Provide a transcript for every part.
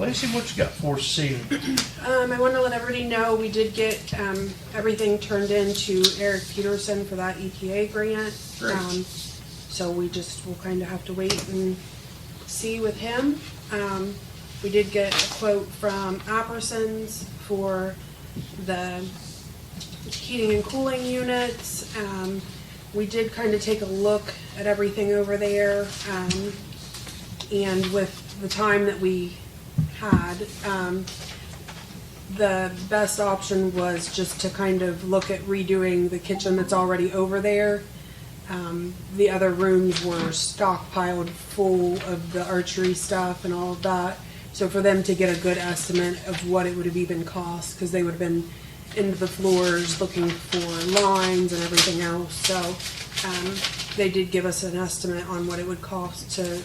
Lacey, what you got for us this evening? I want to let everybody know we did get everything turned in to Eric Peterson for that EPA grant. Great. So we'll kind of have to wait and see with him. We did get a quote from Apperson's for the heating and cooling units. We did kind of take a look at everything over there, and with the time that we had, the best option was just to kind of look at redoing the kitchen that's already over there. The other rooms were stockpiled full of the archery stuff and all of that. So for them to get a good estimate of what it would have even cost, because they would have been into the floors looking for lines and everything else. So they did give us an estimate on what it would cost to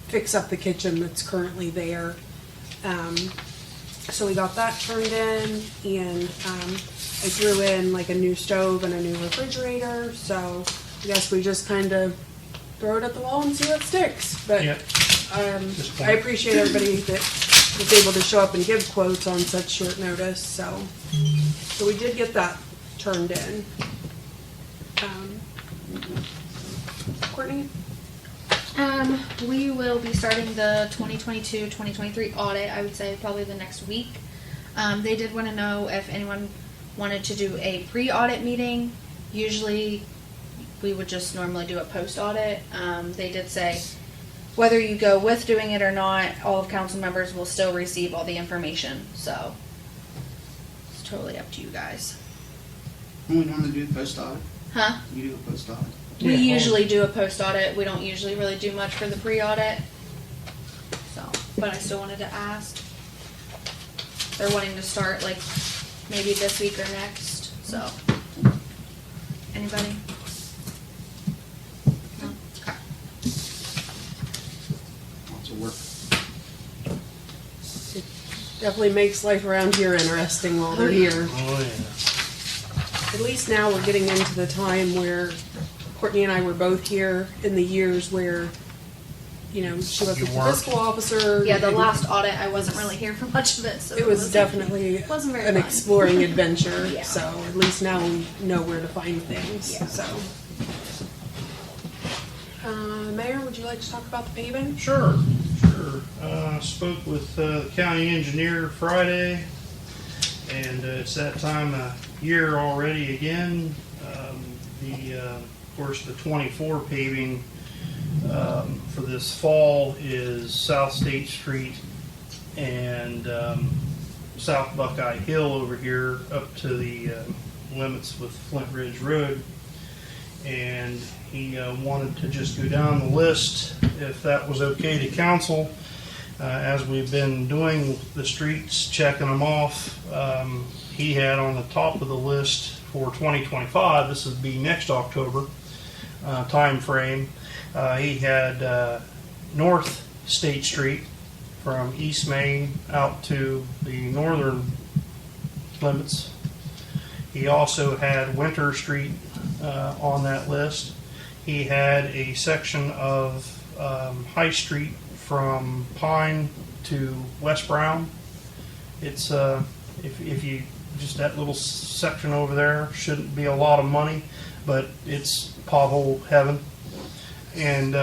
fix up the kitchen that's currently there. So we got that turned in, and I threw in like a new stove and a new refrigerator. So I guess we just kind of throw it at the wall and see what sticks. But Yep. I appreciate everybody that was able to show up and give quotes on such short notice. So we did get that turned in. Courtney? We will be starting the 2022-2023 audit, I would say probably the next week. They did want to know if anyone wanted to do a pre-audit meeting. Usually we would just normally do a post-audit. They did say whether you go with doing it or not, all of council members will still receive all the information. So it's totally up to you guys. We normally do a post audit. Huh? You do a post audit. We Yeah. usually do a post-audit. We don't usually really do much for the pre-audit. So, but I still wanted to ask. They're wanting to start like maybe this week or next. So, anybody? No? Okay. Lots of work. It definitely makes life around here interesting while they're here. Oh, yeah. At least now we're getting into the time where Courtney and I were both here in the years where, she wasn't You the weren't. fiscal officer. Yeah, the last audit I wasn't really here for much of it, so It was definitely wasn't very an fun. exploring adventure. Yeah. So at least now we know where to find things. Yeah. So, Mayor, would you like to talk about the paving? Sure. Spoke with the county engineer Friday, and it's that time of year already again. Of course, the 24 paving for this fall is South State Street and South Buckeye Hill over here up to the limits with Flint Ridge Road. And he wanted to just go down the list if that was okay to council. As we've been doing the streets, checking them off, he had on the top of the list for 2025, this would be next October time frame, he had North State Street from East Main out to the northern limits. He also had Winter Street on that list. He had a section of High Street from Pine to West Brown. It's if you just that little section over there shouldn't be a lot of money, but it's pothole heaven. And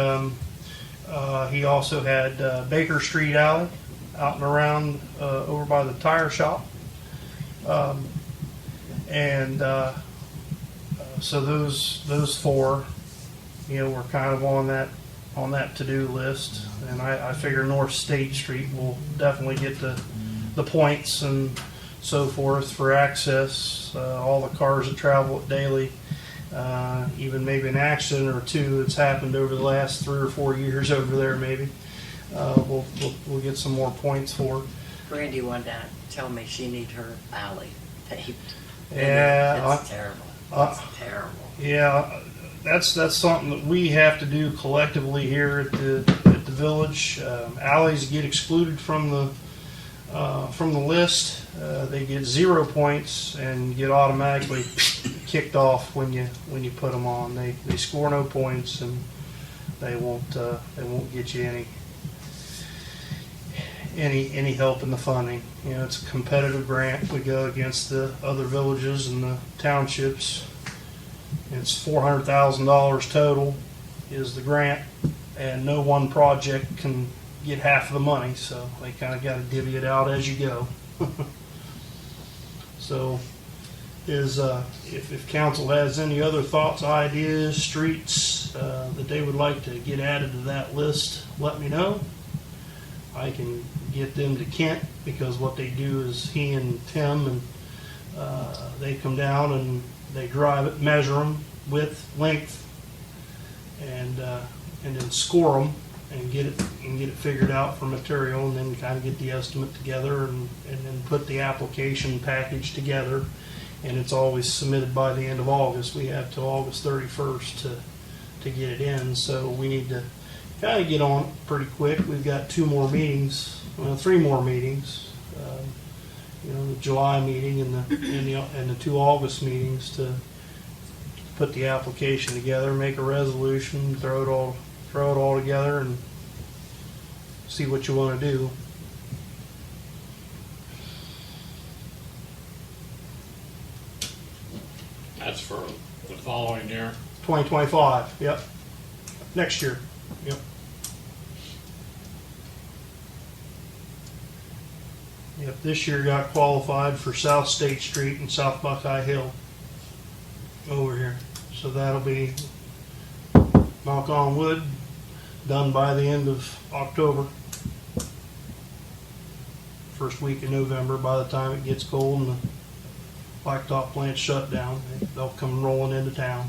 he also had Baker Street Alley out and around over by the tire shop. So those four, were kind of on that to-do list, and I figure North State Street will definitely get the points and so forth for access. All the cars that travel it daily, even maybe an accident or two that's happened over the last 3 or 4 years over there, maybe we'll get some more points for. Brandy wanted to tell me she needs her alley paved. Yeah, It's terrible. I- It's terrible. Yeah, that's something that we have to do collectively here at the village. Alleys get excluded from the list. They get 0 points and get automatically kicked off when you put them on. They score no points, and they won't get you any help in the funding. You know, it's a competitive grant. We go against the other villages and the townships. It's $400,000 total is the grant, and no one project can get half of the money, so they kind of got to divvy it out as you go. So, if council has any other thoughts, ideas, streets that they would like to get added to that list, let me know. I can get them to Kent, because what they do is he and Tim, and they come down and they drive it, measure them width, length, and then score them and get it figured out for material, and then kind of get the estimate together, and then put the application package together. And it's always submitted by the end of August. We have till August 31st to get it in, so we need to kind of get on it pretty quick. We've got 3 more meetings. The July meeting and the 2 August meetings to put the application together, make a resolution, throw it all together, and see what you want to do. That's for the following year. 2025. Yep. Next year. Yep. Yep. This year got qualified for South State Street and South Buckeye Hill over here. So that'll be, knock on wood, done by the end of October. First week of November, by the time it gets cold and the blacktop plant's shut down, they'll come rolling into town.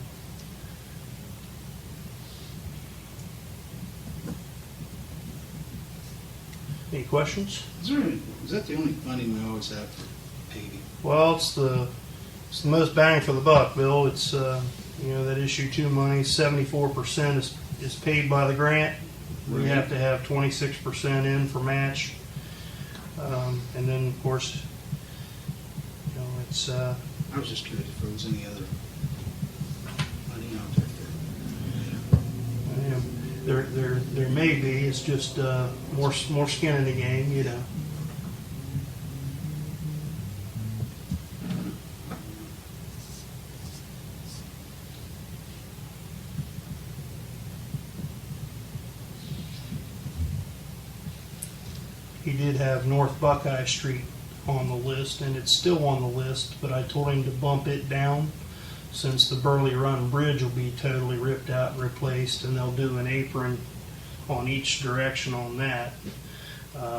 Any questions? Is that the only funding we always have for paving? Well, it's the most bang for the buck, Bill. It's that issue 2 money, 74% is paid by the grant. We Right. have to have 26% in for match, and then of course, it's I was just curious if there was any other money out there for. there may be. It's just more skin in the game, you know. He did have North Buckeye Street on the list, and it's still on the list, but I told him to bump it down since the Burley Run Bridge will be totally ripped out and replaced, and they'll do an apron on each direction on that.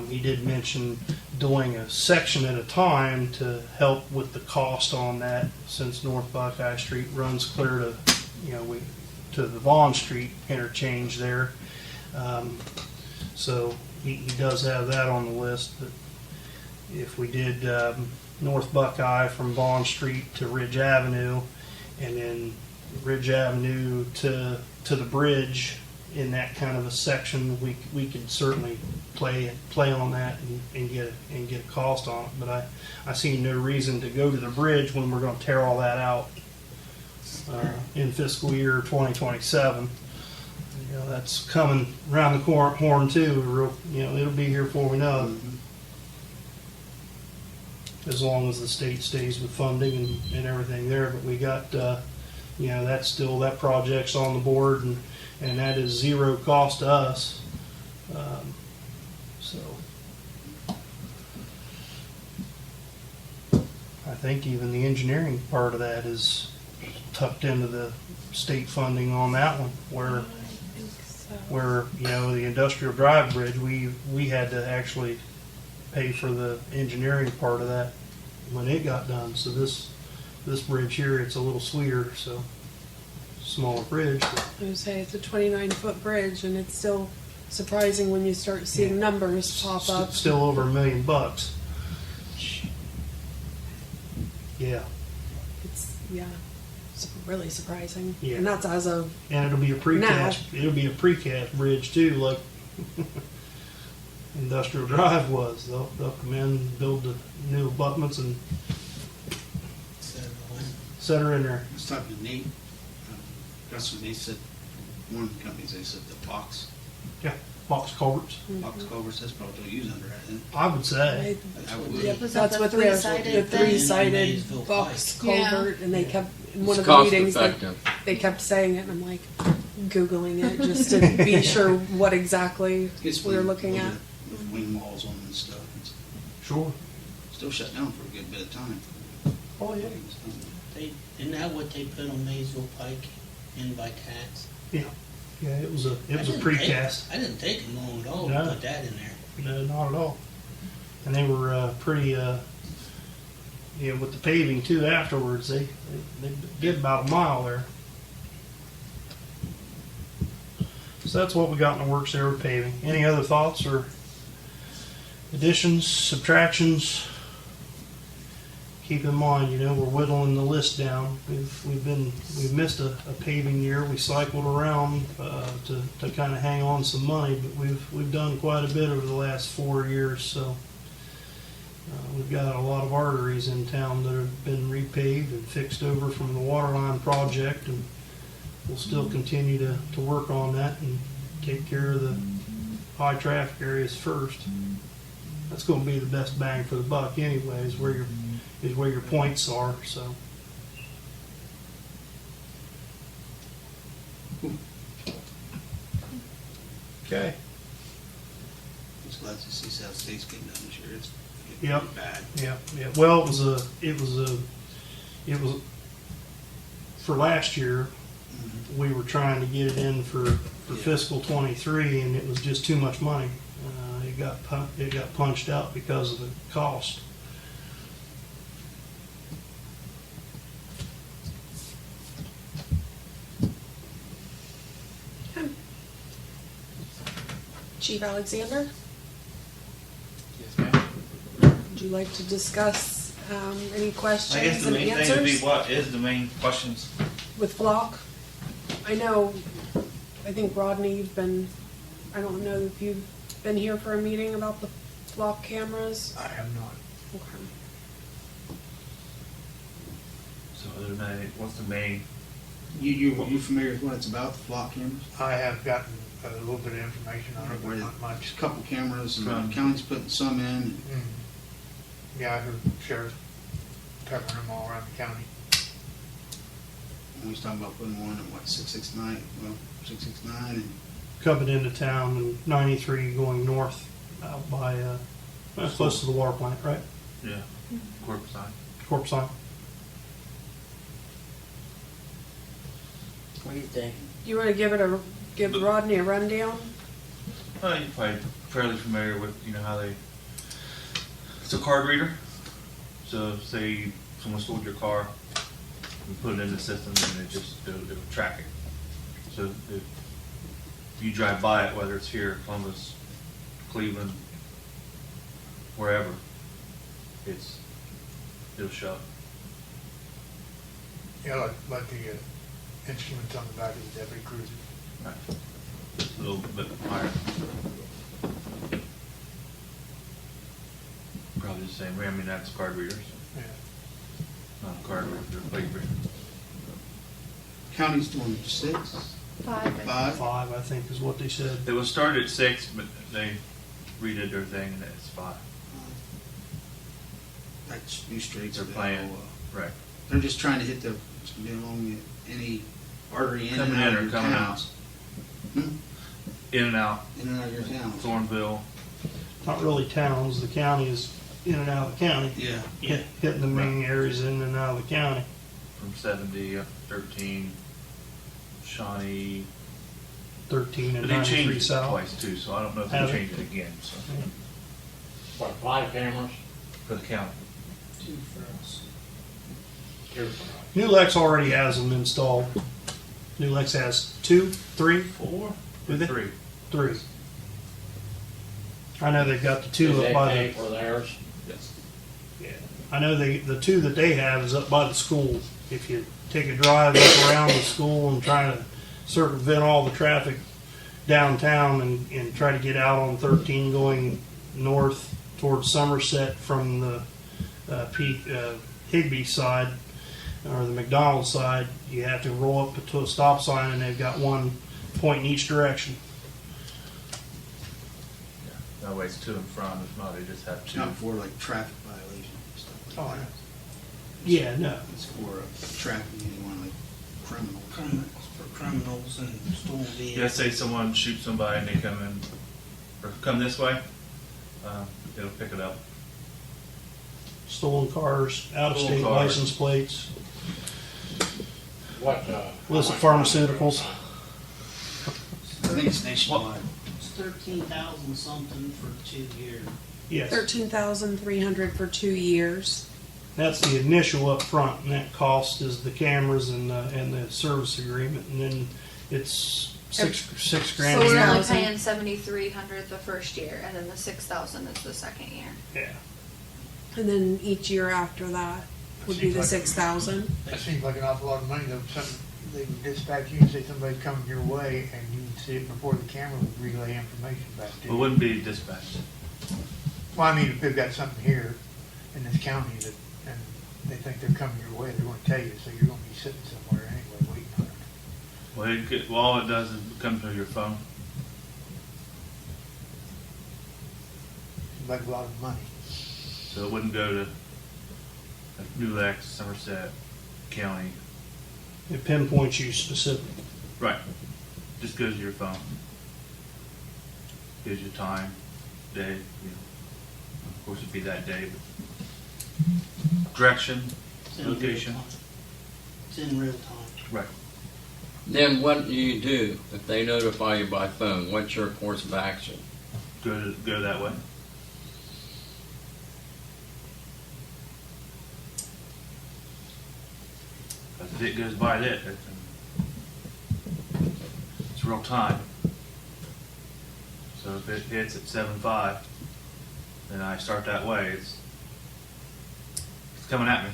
He did mention doing a section at a time to help with the cost on that, since North Buckeye Street runs clear to, to the Vaughn Street interchange there. So he does have that on the list, but if we did North Buckeye from Vaughn Street to Ridge Avenue, and then Ridge Avenue to the bridge in that kind of a section, we could certainly play on that and get a cost on it. But I see no reason to go to the bridge when we're going to tear all that out in fiscal year 2027. That's coming around the horn too. It'll be here before we know it. As long as the state stays with funding and everything there. But we got, that project's on the board, and that is zero cost to us. So I think even the engineering part of that is tucked into the state funding on that one, where the Industrial Drive Bridge, we had to actually pay for the engineering part of that when it got done. So this bridge here, it's a little sweeter, so smaller bridge. I would say it's a 29-foot bridge, and it's still surprising when you start seeing numbers pop up. Still over $1 million. Yeah. It's really surprising. Yeah. And that's as of And it'll be a precast. It'll be a precast bridge too, like Industrial Drive was. They'll come in, build the new abutments, and set her in there. I was talking to Nate. That's what Nate said. One of the companies, they said the box. Yeah. box culverts. Box culverts, that's probably what you use under that, isn't I would say. I would. Yep, Was that that's the what they're, three-sided the thing? three-sided Maysville box pipe. Yeah. culvert, and they kept, in one It's of the cost meetings, effective. they kept saying it, and I'm like, Googling it just to be sure what exactly It's we were looking at. with wing walls on them and stuff. It's Sure. still shut down for a good bit of time. Oh, yeah. Isn't that what they put on Maysville Pike in by Cats? Yeah. Yeah, it was a I didn't precast. take- I didn't take them long at all No. to put that in there. No, not at all. And they were pretty, with the paving too afterwards, they did about a mile there. So that's what we got in the works there with paving. Any other thoughts or additions, subtractions? Keep in mind, we're whittling the list down. We've missed a paving year. We cycled around to kind of hang on some money, but we've done quite a bit over the last 4 years. So we've got a lot of arteries in town that have been repaved and fixed over from the water line project, and we'll still continue to work on that and take care of the high traffic areas first. That's going to be the best bang for the buck, anyways. Where your points are. So. Okay. Just glad to see South State's getting done this year. It's Yep. pretty bad. Yeah. Well, it was for last year. We were trying to get it in for fiscal 23, and it was just too much money. It got punched out because of the cost. Chief Alexander, Yes, ma'am. would you like to discuss any I guess questions the and main thing would be answers what is the main questions? with Flock? I think Rodney, I don't know if you've been here for a meeting about the Flock cameras. I have not. Okay. So other than that, what's the main? You familiar with what it's about, the flock cameras? I have gotten a little bit of information on it, but not much. Just a couple cameras, and From- the county's putting some in. Mm. Yeah, I heard sheriff covering them all around the county. And we was talking about putting one at 669, 669, and Coming into town and 93 going north out by close to the water plant, right? Yeah, corpse side. Corpse line. What do you think? You want to give Rodney a rundown? You're probably fairly familiar with, how it's a card reader. So say someone stole your car, you put it in the system and it'll track it. So if you drive by it, whether it's here, Columbus, Cleveland, wherever, it'll show. Yeah, like the instruments on the back of the deputy cruiser. Right. Just a little bit higher. Probably the same way. I mean, that's card readers. Yeah. Not a card reader, they're plate reader. county's doing 6, 5. 5. 5, I think, is what they said. It was started at 6, but they redid their thing and it's 5. That's new streets. They're available. playing. Right. They're just trying to hit along any artery in Coming and out in of or your coming towns. Hmm? In and out. In and out of your towns. Thornville. Not really towns. The county is in and out of the county. Yeah. Hitting the main areas in and out of the county. From 70 up to 13. Shawnee. 13 and But they 93 changed it south. twice too, so I don't know if Have they they? changed it again. So What, 5 cameras? for the county. 2 for us. 2 for us. New Lex already has them installed. New Lex has 2, 3, 4? Do they? 3. 3. I know they've got the 2 Did up they by pay the. for theirs? Yes. Yeah. I know the 2 that they have is up by the school. If you take a drive up around the school and try to circumvent all the traffic downtown and try to get out on 13 going north towards Somerset from the Higby side or the McDonald's side, you have to roll up to a stop sign and they've got one point in each direction. That way it's two in front, if not, they just have It's two. not for like traffic violations and stuff Oh, like yeah. that. Yeah, no. It's for tracking anyone like criminals. Criminals, for criminals and stolen vehicles. Yeah, say someone shoots somebody and they come in, or come this way, it'll pick it up. Stolen cars, out-of-state Stolen cars. license plates, What, illicit how much pharmaceuticals. I think it's nationwide. It's 13,000 something for 2 years. Yes. 13,300 for 2 years. That's the initial up front, and that cost is the cameras and the service agreement, and then it's six grand So a we're year. only 6,000. paying 7,300 the first year, and then the 6,000 is the second year. Yeah. And then each year after that would be the Seems like- 6,000. That seems like an awful lot of money, though. They would dispatch you and say somebody's coming your way, and you would see it before the camera would relay information back to It you. wouldn't be dispatched. Well, I mean, if they've got something here in this county that, and they think they're coming your way, they're gonna tell you, so you're gonna be sitting somewhere anyway, waiting on it. Well, all it does is it comes to your phone. Seems like a lot of money. So it wouldn't go to like New Lex, Somerset County. It pinpoints you specifically. Right. Just goes to your phone. Gives you time, day, you know. Of course it'd be that day, but direction, It's in real location. time. It's in real time. Right. Then what do you do if they notify you by phone? What's your course of action? Go that way. Because if it goes by that, it's real time. So if it hits at 7:05, then I start that way. It's coming at me.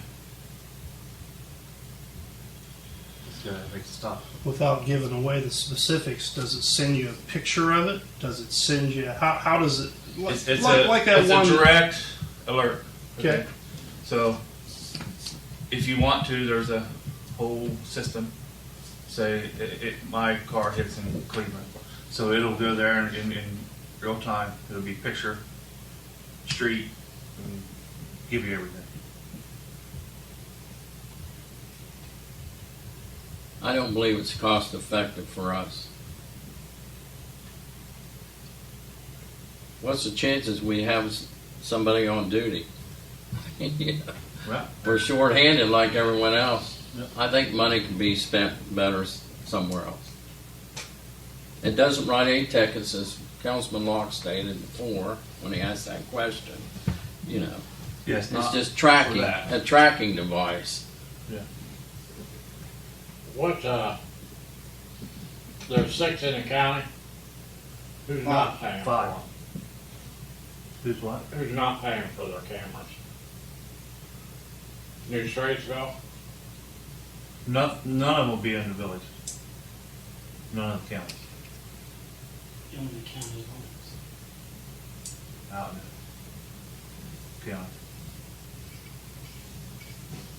Make it stop. Without giving away the specifics, does it send you a picture of it? Does it send you, how does it? It's like that it's one. a direct alert. Okay. So if you want to, there's a whole system. Say my car hits in Cleveland, so it'll go there in real time. It'll be picture, street, and give you everything. I don't believe it's cost effective for us. What's the chances we have somebody on duty? Yeah. Right. We're short-handed like everyone else. Yep. I think money can be spent better somewhere else. It doesn't write any tickets, as Councilman Locke stated before when he asked that question. You know, Yes. it's just tracking, for that. a tracking device. Yeah. What, there's 6 in the county. Who's not paying for Five. them? Who's what? Who's not paying for their cameras? New Straitsville? None of them will be in the village. None of the counties. In the county limits. Out in the county.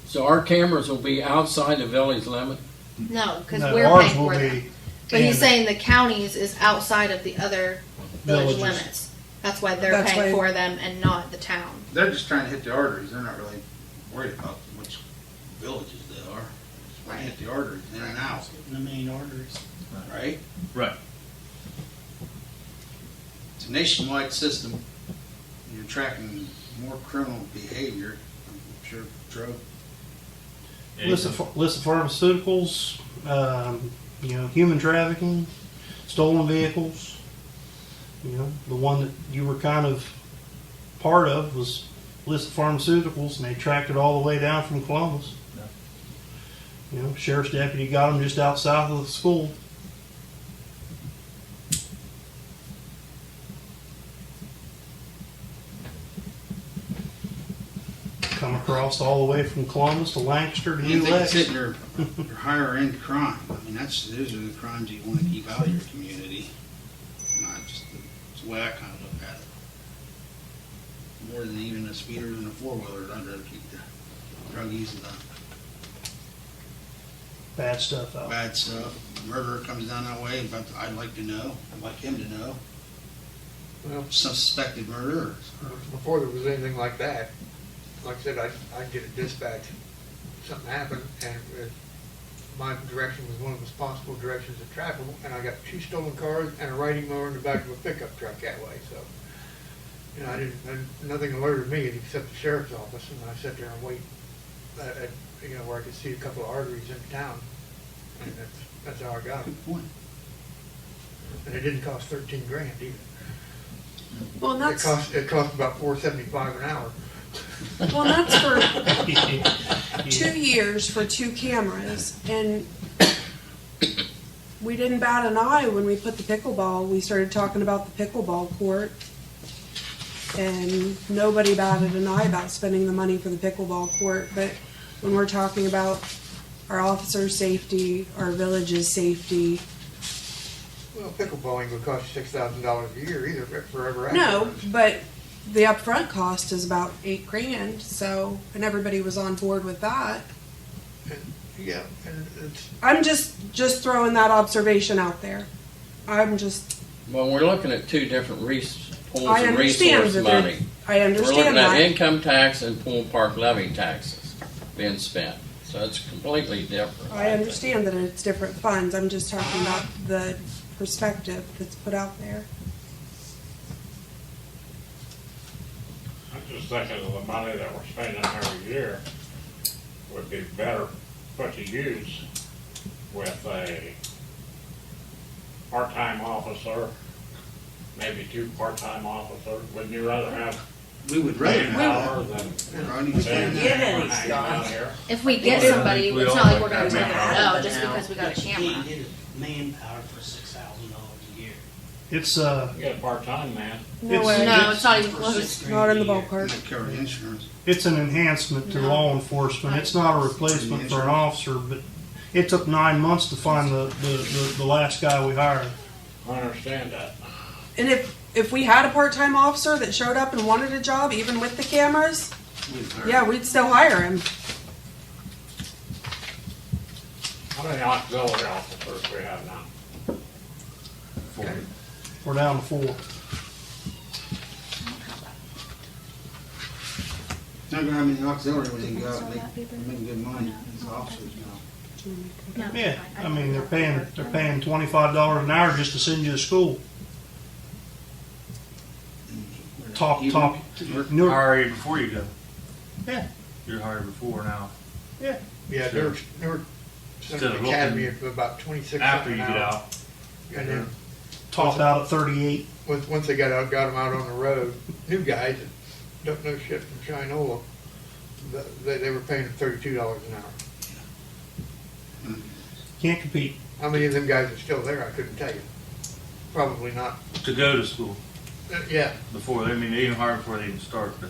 So our cameras will be outside the village limit? No, because No, we're ours paying will for them. be But he's in- saying the counties is outside of the other village Villages. limits. That's why they're That's paying why- for them and not the town. They're just trying to hit the arteries. They're not really worried about which villages they are. Just want to hit the arteries in and out, In the main arteries. right? Right. It's a nationwide system. You're tracking more criminal behavior. I'm sure drug. Illicit pharmaceuticals, human trafficking, stolen vehicles. The one that you were kind of part of was illicit pharmaceuticals, and they tracked it all the way down from Columbus. Sheriff's deputy got them just out south of the school. Come across all the way from Columbus to Lancaster to You New think it's Lex. hitting your higher end crime. I mean, those are the crimes you want to keep out of your community. It's the way I kind of look at it. More than even the speeders and the four-wheelers, I'd rather keep the druggies and the Bad stuff out. bad stuff. Murderer comes down that way, but I'd like to know. I'd like him to know. Well, suspected murderers. before there was anything like that, like I said, I'd get a dispatch, something happened, and my direction was one of the possible directions of travel, and I got 2 stolen cars and a riding mower in the back of a pickup truck that way, so. You know, nothing alerted me except the sheriff's office, and I sat there and wait, you know, where I could see a couple of arteries in town, and that's how I got it. Good point. And it didn't cost 13 grand either. Well, and that's, It cost about $4.75 an hour. well, and that's for 2 years for 2 cameras, and we didn't bat an eye when we put the pickleball. We started talking about the pickleball court, and nobody batted an eye about spending the money for the pickleball court. But when we're talking about our officers' safety, our village's safety, Well, pickleball ain't gonna cost you $6,000 a year either, but forever after. no, but the upfront cost is about $8 grand. So, and everybody was on board with that. Yeah, and it's, I'm just throwing that observation out there. I'm just, Well, we're looking at 2 different pools I of understand resource that money. I We're looking understand at that. income tax and pool park levy taxes being spent. So it's completely different. I understand that it's different funds. I'm just talking about the perspective that's put out there. I'm just thinking of the money that we're spending every year would be better put to use with a part-time officer, maybe 2 part-time officers. Wouldn't you rather have We would rather manpower than Ronnie was saying that. hanging out here? If we get Yeah, somebody, we it's all not like like we're gonna that tell them manpower. no just because we got a You camera. can't get a manpower for $6,000 a year. It's, You get a part-time man. No It's- way. No, it's not even For close. $6 Not in the grand a year. ballpark. Might cover insurance. it's an enhancement to No. law enforcement. It's not a replacement for an officer, but it took 9 months to find the last guy we hired. I understand that. And if we had a part-time officer that showed up and wanted a job, even with the cameras, yeah, we'd still hire him. How many auxiliary officers do we have now? We're down to 4. Not gonna have any auxiliary when you go out and make good money as officers now. No. Yeah, I mean, they're paying $25 an hour just to send you to school. Top, newer, Hire you before you go. Yeah. You're hired before now. yeah. yeah, Sure. they were Instead sent of to academy looking for about 26 after you something get an hour. out. And then Topped out at 38. once they got them out on the road, new guys that don't know shit from Chinola, they were paying them $32 an hour. Can't compete. How many of them guys are still there, I couldn't tell you. Probably not. To go to school Yeah, before, I mean, they even hire before they even start. But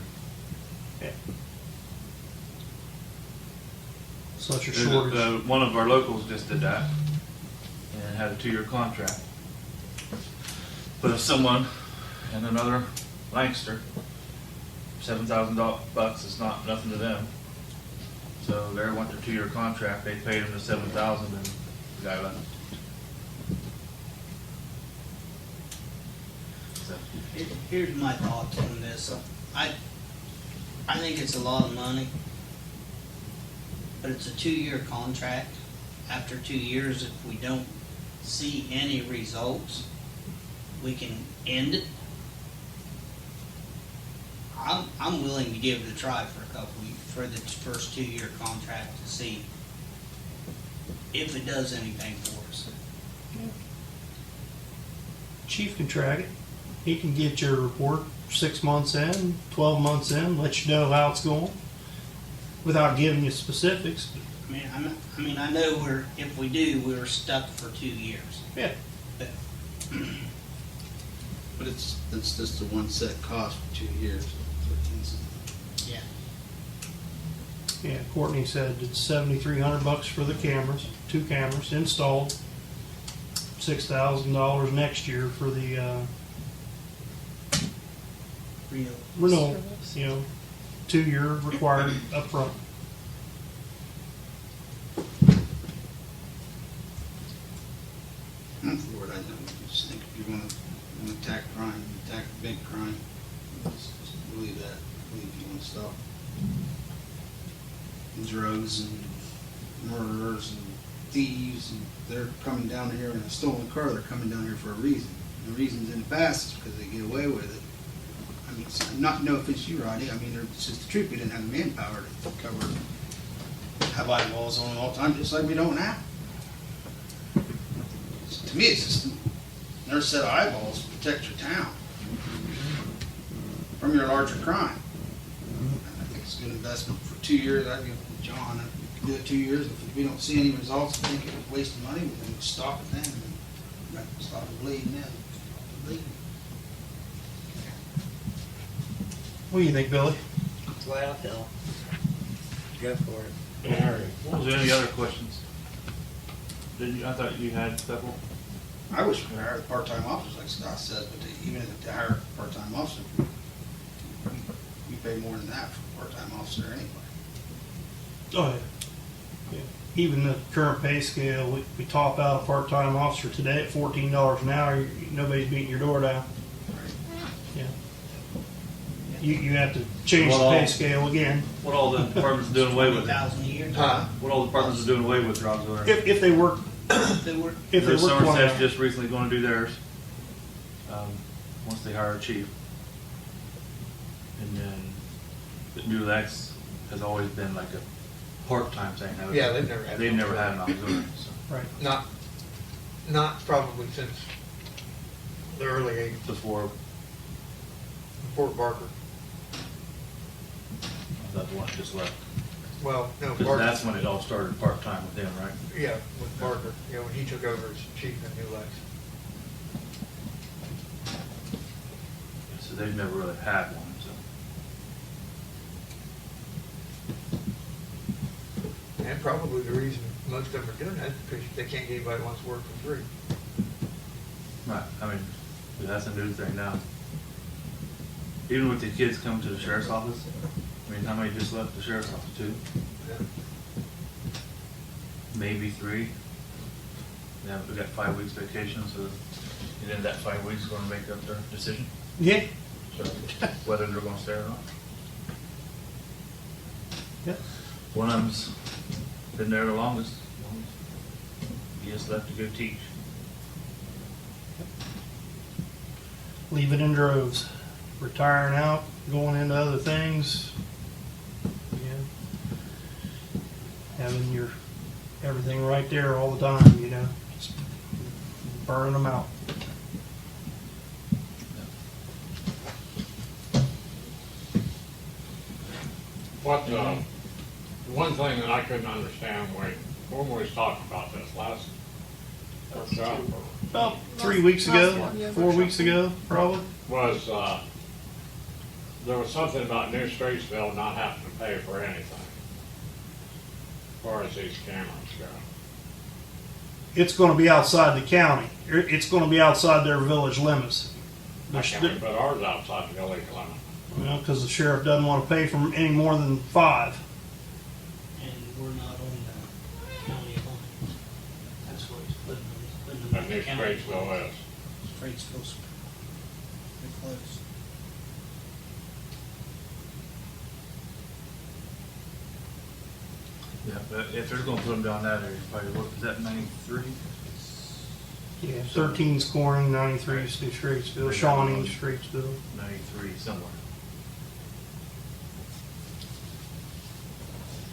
Such a shortage. one of our locals just did that and had a 2-year contract. But if someone and another Lancaster, $7,000 is not nothing to them. So they want their 2-year contract. They paid them the $7,000 and the guy left. So, Here's my thoughts on this. I think it's a lot of money, but it's a 2-year contract. After 2 years, if we don't see any results, we can end it. I'm willing to give it a try for for the first 2-year contract to see if it does anything for us. Chief can track it. He can get your report 6 months in, 12 months in, let you know how it's going without giving you specifics. I mean, I know if we do, we're stuck for 2 years. Yeah. But But it's just a one set cost for 2 years. yeah, Yeah, Courtney said it's $7,300 for the cameras, 2 cameras installed. $6,000 next year for the renewal, 2-year required upfront. I'm for it. I just think if you want to attack crime, attack big crime. Just believe that. Believe you want to stop drugs and murderers and thieves, and they're coming down here in a stolen car. They're coming down here for a reason. The reasons in the past is because they get away with it. I mean, it's not no offense to you, Roddy. I mean, it's just the truth. We didn't have the manpower to cover, have eyeballs on all the time, just like we don't now. To me, it's just another set of eyeballs to protect your town from your larger crime. I think it's a good investment for 2 years. I'd give John, I can do it 2 years. If we don't see any results, I think it was wasting money. We can stop it then and stop it bleeding then. Bleeding. What do you think, Billy? It's way uphill. Go for it. Harry, Was there any other questions? I thought you had several. I wish we could hire part-time officers, like Scott said, but even if they hire a part-time officer, we pay more than that for a part-time officer anyway. Oh, yeah. Even the current pay scale, we top out a part-time officer today at $14 an hour. Nobody's beating your door down. Yeah. You have to change the pay scale again. What all the departments are doing away with? 1,000 a year. What all the departments are doing away with, Roseville? If they work, They were, if they work 20 Somerset's hours. just recently going to do theirs. Once they hire a chief. And then the New Lex has always been like a part-time thing. Yeah, they've never had. They've never had an auxiliary, so. Right. Not probably since the early 80s, Before, Fort Barker. that one just left. Well, no, Because Barker, that's when it all started part-time with him, right? yeah, with Barker, when he took over as chief in New Lex. So they've never really had one, so. And probably the reason most of them are doing that is because they can't get anybody that wants to work for free. Right, I mean, that's a new thing now. Even with the kids coming to the sheriff's office, I mean, how many just left the sheriff's office? 2? Yeah. Maybe 3. Yeah, we got 5 weeks vacation, so and then that 5 weeks is gonna make up their decision, Yeah. so whether they're gonna stay or not. Yep. One of them's been there the longest. He just left to go teach. Leave it in droves. Retiring out, going into other things. Yeah. Having your everything right there all the time, just burning them out. what, one thing that I couldn't understand when we was talking about this last workshop About 3 weeks ago, 4 weeks ago, probably. was, there was something about New Streetsville not having to pay for anything as far as these cameras go. It's going to be outside the county. It's going to be outside their village limits. I can't put ours outside the village limit. Because the sheriff doesn't want to pay for any more than 5. and we're not on the county line. That's what he's putting them. He's putting them But on New the county Streetsville line. is. Streetsville's pretty close. Yeah, but if they're gonna put them down that area, probably, what, is that 93? Yeah, 13's Corning, 93's New Streetsville, Shawnee, Streetsville. 93 somewhere.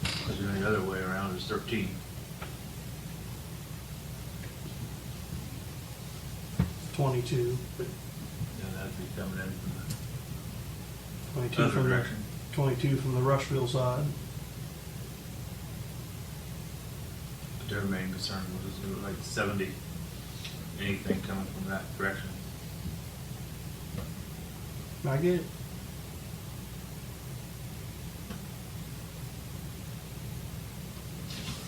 Because the other way around is 13. $22, but Yeah, that'd be coming in from 22 the from other the direction. 22 from the Rushville side. But their main concern was like 70, anything coming from that direction. I get it.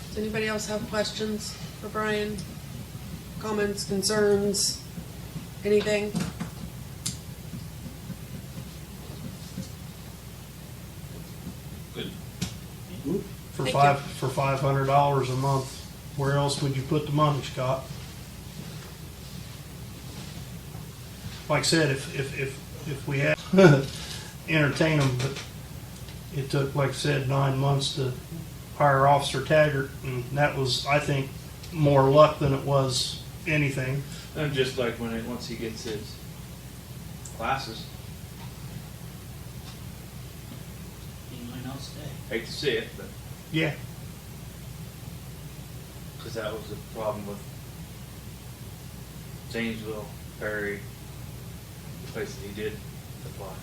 Does anybody else have questions for Brian? Comments, concerns, anything? Good. For Thank for $500 a month, where else would you put the money, Scott? Like I said, if we had entertain them, but it took, like I said, 9 months to hire Officer Taggart, and that was, I think, more luck than it was anything. And just like once he gets his classes, He might not stay. hate to see it, but Yeah, because that was the problem with Zanesville, Perry, the places he did apply.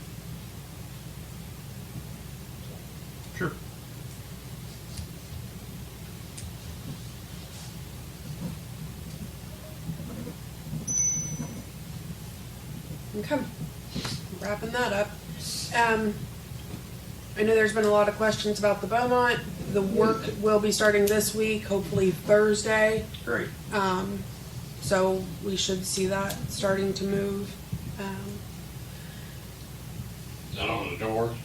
sure. Okay, wrapping that up. I know there's been a lot of questions about the Beaumont. The work will be starting this week, hopefully Thursday. Great. So we should see that starting to move. Is that on the doors?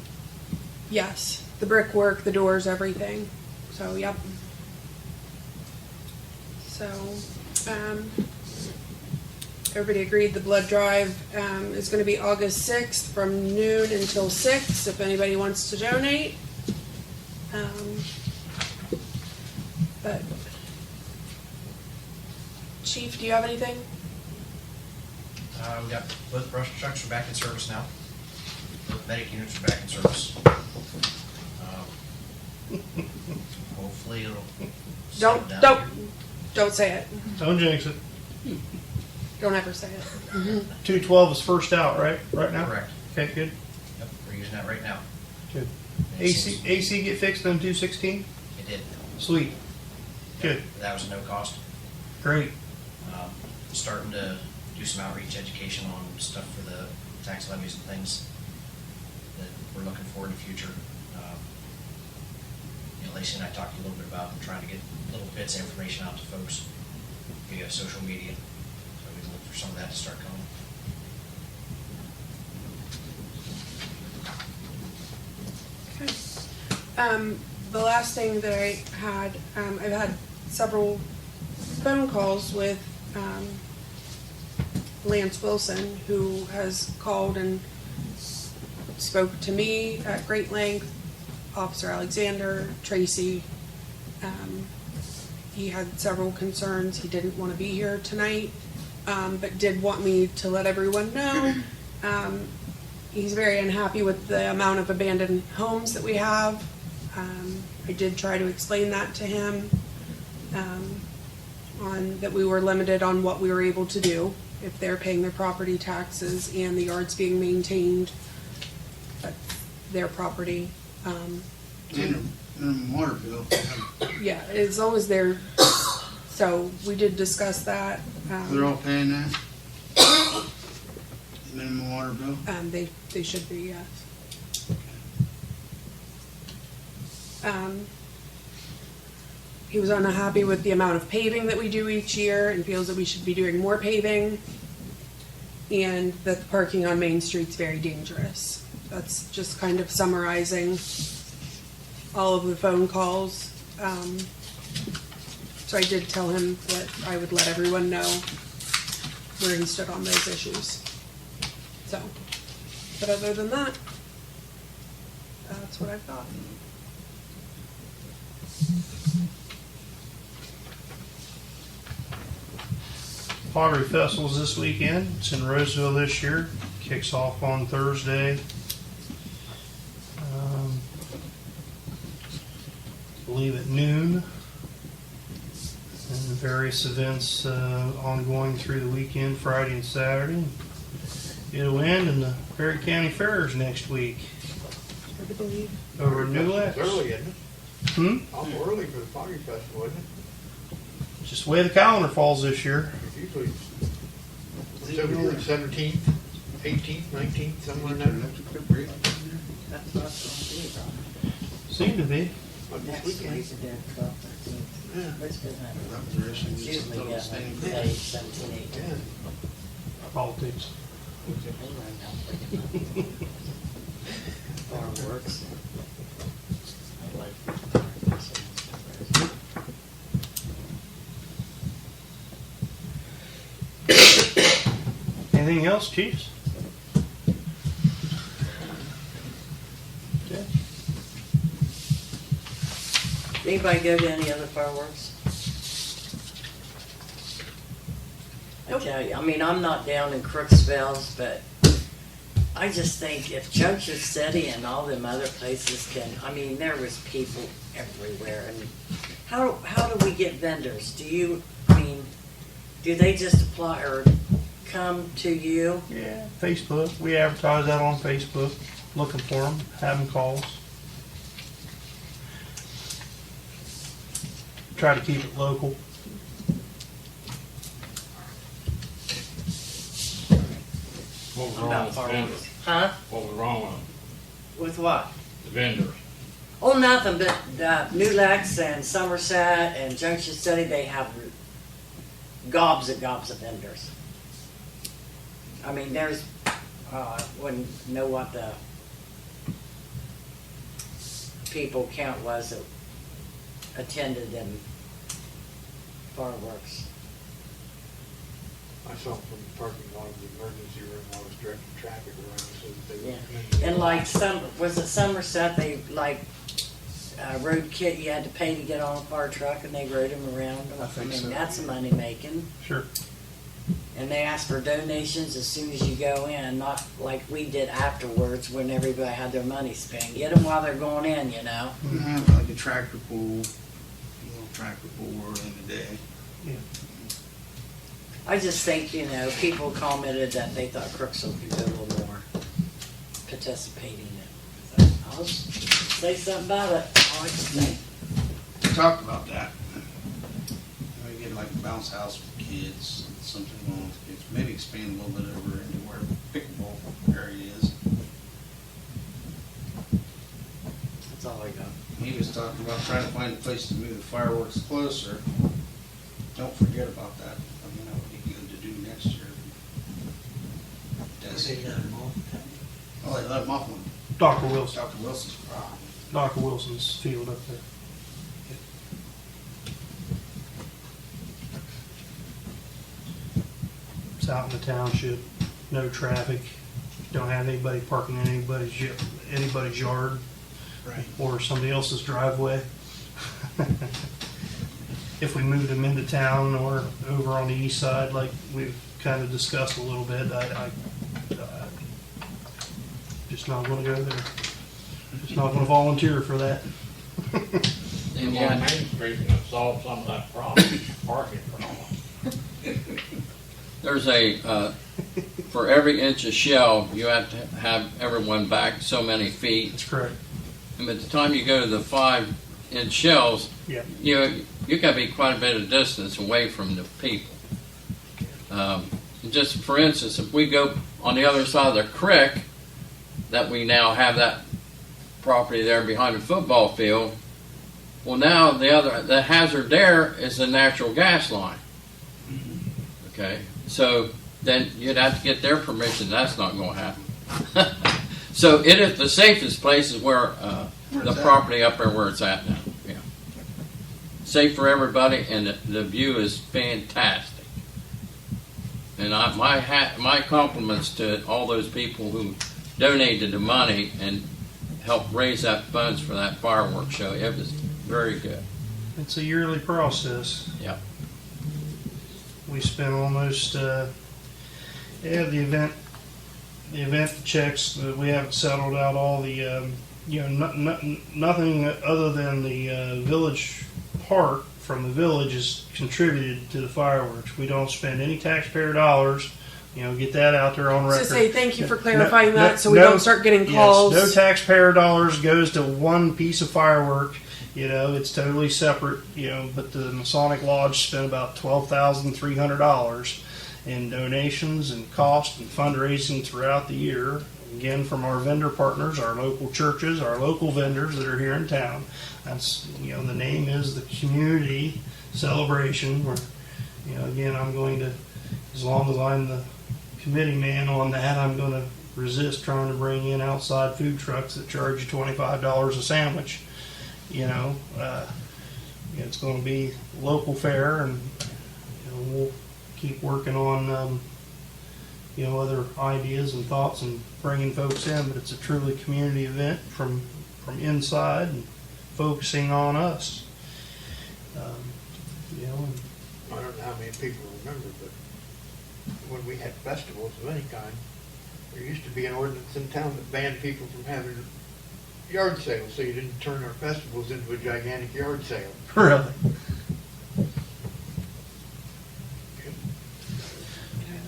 Yes, the brickwork, the doors, everything. So, yep. So, everybody agreed the blood drive is going to be August 6th from noon until 6 if anybody wants to donate. But, Chief, do you have anything? We got both brush trucks are back in service now. Both medic units are back in service. Hopefully it'll settle down here. Don't say it. Don't jinx it. Don't ever say it. 212 is first out, right? Right now? Correct. Okay, good. Yep, we're using that right now. Good. And since AC get fixed on 216? It did. Sweet. Good. That was no cost. Great. Starting to do some outreach education on stuff for the tax levies and things that we're looking for in the future. Lacey and I talked a little bit about trying to get little bits of information out to folks via social media. So we can look for some of that to start coming. Okay. The last thing that I had, I've had several phone calls with Lance Wilson, who has called and spoke to me at great length, Officer Alexander, Tracy. He had several concerns. He didn't want to be here tonight, but did want me to let everyone know. He's very unhappy with the amount of abandoned homes that we have. I did try to explain that to him, on that we were limited on what we were able to do if they're paying their property taxes and the yard's being maintained. That's their property. Minimum water bill. Yeah, as long as they're, so we did discuss that. They're all paying that? Minimum water bill? They should be, yes. He was unhappy with the amount of paving that we do each year and feels that we should be doing more paving, and that the parking on Main Street's very dangerous. That's just kind of summarizing all of the phone calls. So I did tell him that I would let everyone know where he stood on those issues. So, but other than that, that's what I've got. Pottery Festival's this weekend. It's in Roseville this year. Kicks off on Thursday. I believe at noon. And various events ongoing through the weekend, Friday and Saturday. It'll end in the Perry County Fairs next week. Hard to believe. Over in New It's Lex. early, isn't it? Awful early for the Pottery Festival, isn't it? Just the way the calendar falls this year. It's usually 17th, 18th, 19th, somewhere in there. That's not supposed to be, Ron. Seem to be. But this Next weekend, week, they're 12, 13. yeah, It's good, huh? It's It's usually, yeah, like 17, 18. yeah. Politics. They run down freaking fireworks. I like Anything else, Chiefs? Anybody go to any other fireworks? I tell you, I mean, I'm not down in Crooksville, but I just think if Junction City and all them other places can, I mean, there was people everywhere. And how do we get vendors? Do they just apply or come to you? Yeah, Facebook. We advertise that on Facebook, looking for them, having calls. Try to keep it local. What was About wrong with the fireworks. vendors? Huh? What was wrong with them? With what? The vendors? Oh, nothing, but New Lex and Somerset and Junction City, they have gobs of vendors. I mean, there's, I wouldn't know what the people count was that attended in fireworks. I saw them from the parking lot of the emergency room while I was directing traffic around so that they Yeah. would come in. And like was it Somerset, they like road kit, you had to pay to get on a fire truck and they rode them around. I think mean, so. that's money making. Sure. And they ask for donations as soon as you go in, not like we did afterwards when everybody had their money spent. Get them while they're going in, you know. Like a tractor pull, a little tractor pull in the day. Yeah. I just think, people commented that they thought Crooksville could do a little more participating in it. I'll say something about it. I like to think. We talked about that. We get like a bounce house for kids, something going on with kids. Maybe expand a little bit over into where pickleball area is. That's all I got. He was talking about trying to find a place to move the fireworks closer. Don't forget about that. I mean, that would be good to do next year. They let them off. Oh, they let them off on Dr. Wilson. Dr. Wilson's property. Dr. Wilson's field up there. It's out in the township, no traffic, don't have anybody parking in anybody's yard Right. or somebody else's driveway. If we moved them into town or over on the east side, like we've kind of discussed a little bit, I just not gonna go there. Just not gonna volunteer for that. And Yeah. on Main Street, and solve some of that problem, parking problem. There's for every inch of shell, you have to have everyone back so many feet. That's correct. And by the time you go to the 5-inch shells, Yeah. you got to be quite a bit of distance away from the people. Just for instance, if we go on the other side of the creek, that we now have that property there behind the football field, well, now the hazard there is the natural gas line. Okay, so then you'd have to get their permission. That's not going to happen. So it is the safest place is where the it's at? property up there where it's at now. Yeah, safe for everybody, and the view is fantastic. And my compliments to all those people who donated the money and helped raise that funds for that fireworks show. It was very good. It's a yearly process. Yep. We spent almost, the event checks, we haven't settled out all the, nothing other than the village park from the village is contributed to the fireworks. We don't spend any taxpayer dollars, get that out there on record. So say thank you for clarifying that so we don't start getting calls. Yes, no taxpayer dollars goes to one piece of firework. It's totally separate, but the Masonic Lodge spent about $12,300 in donations and cost and fundraising throughout the year. Again, from our vendor partners, our local churches, our local vendors that are here in town. That's, the name is the Community Celebration where, again, I'm going to, as long as I'm the committee man on that, I'm going to resist trying to bring in outside food trucks that charge you $25 a sandwich. It's going to be local fare, and we'll keep working on other ideas and thoughts and bringing folks in. But it's a truly community event from inside and focusing on us. You know, and I don't know how many people remember, but when we had festivals of any kind, there used to be an ordinance in town that banned people from having yard sales, so you didn't turn our festivals into a gigantic yard sale. really.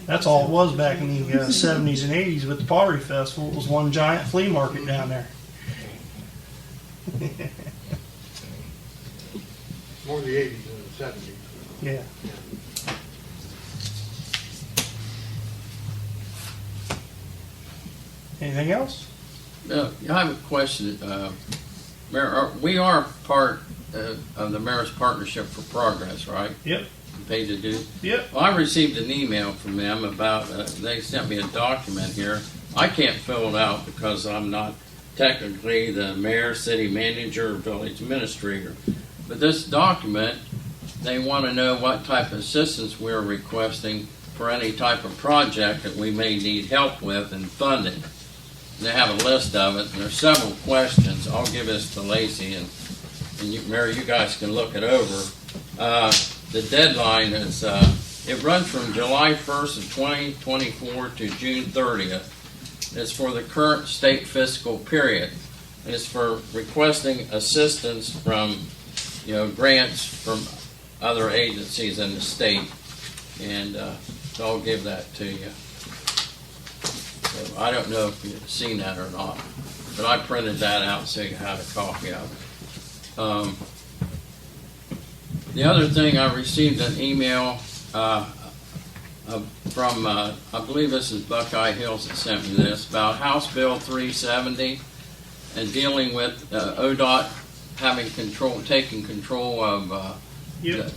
That's all it was back in the 70s and 80s with the pottery festival. It was one giant flea market down there. More the 80s than the 70s. Yeah. Anything else? I have a question. Mayor, we are part of the Mayor's Partnership for Progress, right? Yep. Paid to do. Yep. Well, I received an email from them about, they sent me a document here. I can't fill it out because I'm not technically the mayor, city manager, or village administrator. But this document, they want to know what type of assistance we're requesting for any type of project that we may need help with and funding. They have a list of it, and there's several questions. I'll give this to Lacey, and you, Mary, you guys can look it over. The deadline is, it runs from July 1st of 2024 to June 30th. It's for the current state fiscal period. It's for requesting assistance from, grants from other agencies in the state. And so I'll give that to you. So I don't know if you've seen that or not, but I printed that out so you had a copy of it. The other thing, I received an email from, I believe this is Buckeye Hills that sent me this, about House Bill 370 and dealing with ODOT having taking control of. Yep.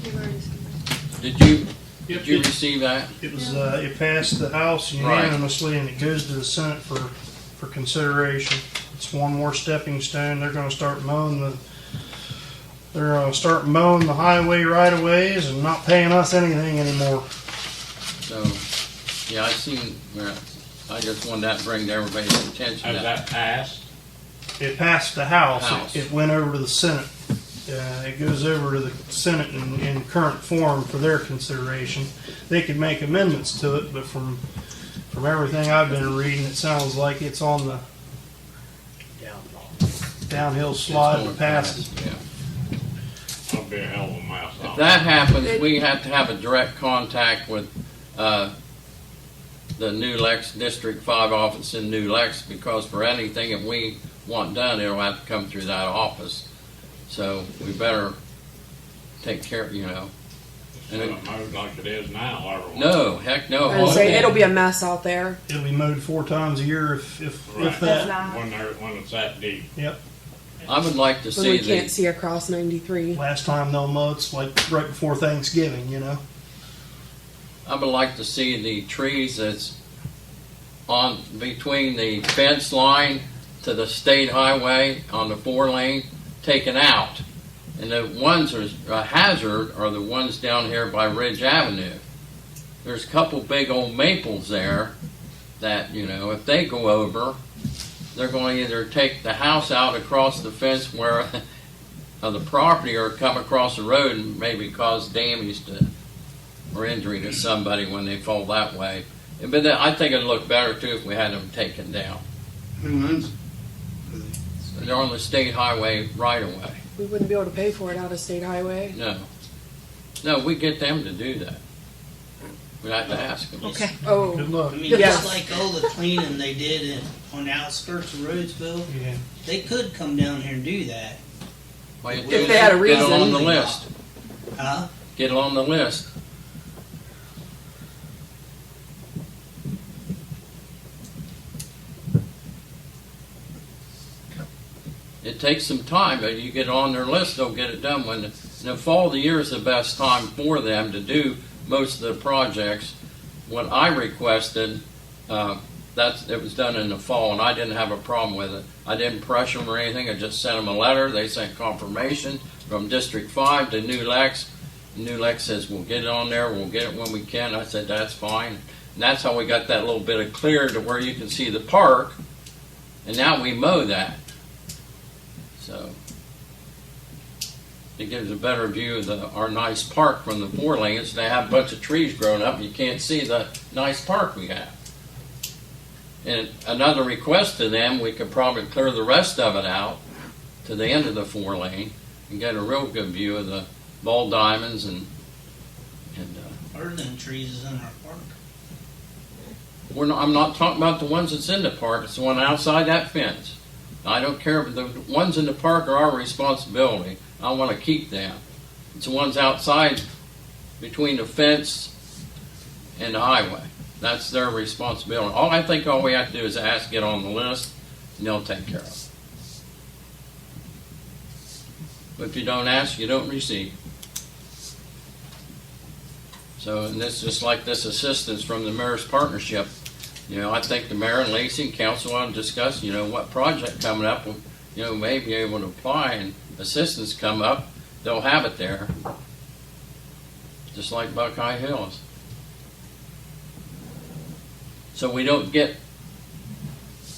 Did you Yep. receive that? It was. It passed the House unanimously, and it goes to the Senate for consideration. It's one more stepping stone. They're going to start mowing the. They're going to start mowing the highway right of ways and not paying us anything anymore. So, yeah, I seen. I just wanted that to bring to everybody's attention. Has that passed? It passed the House. House. It went over to the Senate. It goes over to the Senate in current form for their consideration. They could make amendments to it, but from everything I've been reading, it sounds like it's on the downhill slide to pass it. Yeah. That'll be a hell of a mess. If that happens, we have to have a direct contact with the New Lex District 5 office in New Lex, because for anything that we want done, it'll have to come through that office. So we better take care, And It's not mowed like it is now, everyone. no, heck no. I would say it'll be a mess out there. It'll be mowed 4 times a year if Right. that. When it's that deep. Yep. I would like to When see we can't see across 93. Last time they'll mow, it's like right before Thanksgiving, I would like to see the trees that's on between the fence line to the state highway on the 4-lane taken out. And the ones that are a hazard are the ones down here by Ridge Avenue. There's a couple big old maples there that, if they go over, they're going to either take the house out across the fence where of the property, or come across the road and maybe cause damage or injury to somebody when they fall that way. But I think it'd look better too if we had them taken down. Who owns it? They're on the state highway right away. We wouldn't be able to pay for it out of state highway. No, we get them to do that. We have to ask them. Okay. Oh. Good luck. I mean, Yes. just like all the cleaning they did on the outskirts of Roseville, Yeah. they could come down here and do that. Well, you If do they had a that, Get it on reason. the list. Huh? Get it on the list. It takes some time, but you get on their list, they'll get it done. When the fall of the year is the best time for them to do most of the projects. What I requested, it was done in the fall, and I didn't have a problem with it. I didn't pressure them or anything. I just sent them a letter. They sent confirmation from District 5 to New Lex. New Lex says, we'll get it on there. We'll get it when we can. I said, that's fine. And that's how we got that little bit of clear to where you can see the park. And now we mow that. So it gives a better view of our nice park from the 4 lanes. They have a bunch of trees growing up, you can't see the nice park we have. And another request to them, we could probably clear the rest of it out to the end of the 4 lane and get a real good view of the ball diamonds and Other than trees in our park. I'm not talking about the ones that's in the park. It's the one outside that fence. I don't care, but the ones in the park are our responsibility. I want to keep them. It's the ones outside between the fence and the highway. That's their responsibility. All we have to do is ask, get on the list, and they'll take care of it. But if you don't ask, you don't receive. So, and this just like this assistance from the mayor's partnership. I think the mayor and Lacey and council want to discuss, what project coming up, may be able to apply, and assistance come up, they'll have it there. Just like Buckeye Hills. So we don't get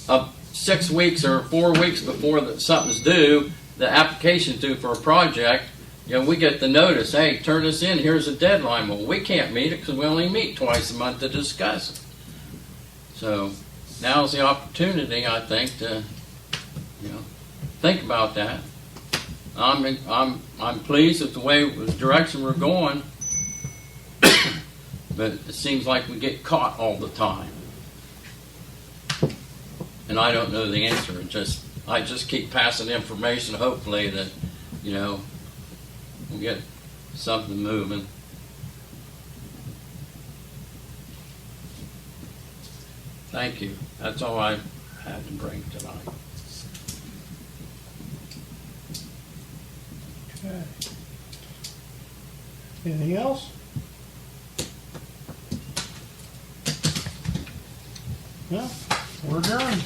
up 6 weeks or 4 weeks before something's due, the application's due for a project. We get the notice, hey, turn this in, here's a deadline. Well, we can't meet it because we only meet twice a month to discuss it. So now's the opportunity, I think, to think about that. I'm pleased with the direction we're going, but it seems like we get caught all the time, and I don't know the answer. I just keep passing information, hopefully that we'll get something moving. Thank you. That's all I had to bring tonight. Okay. Anything else? No, we're adjourned.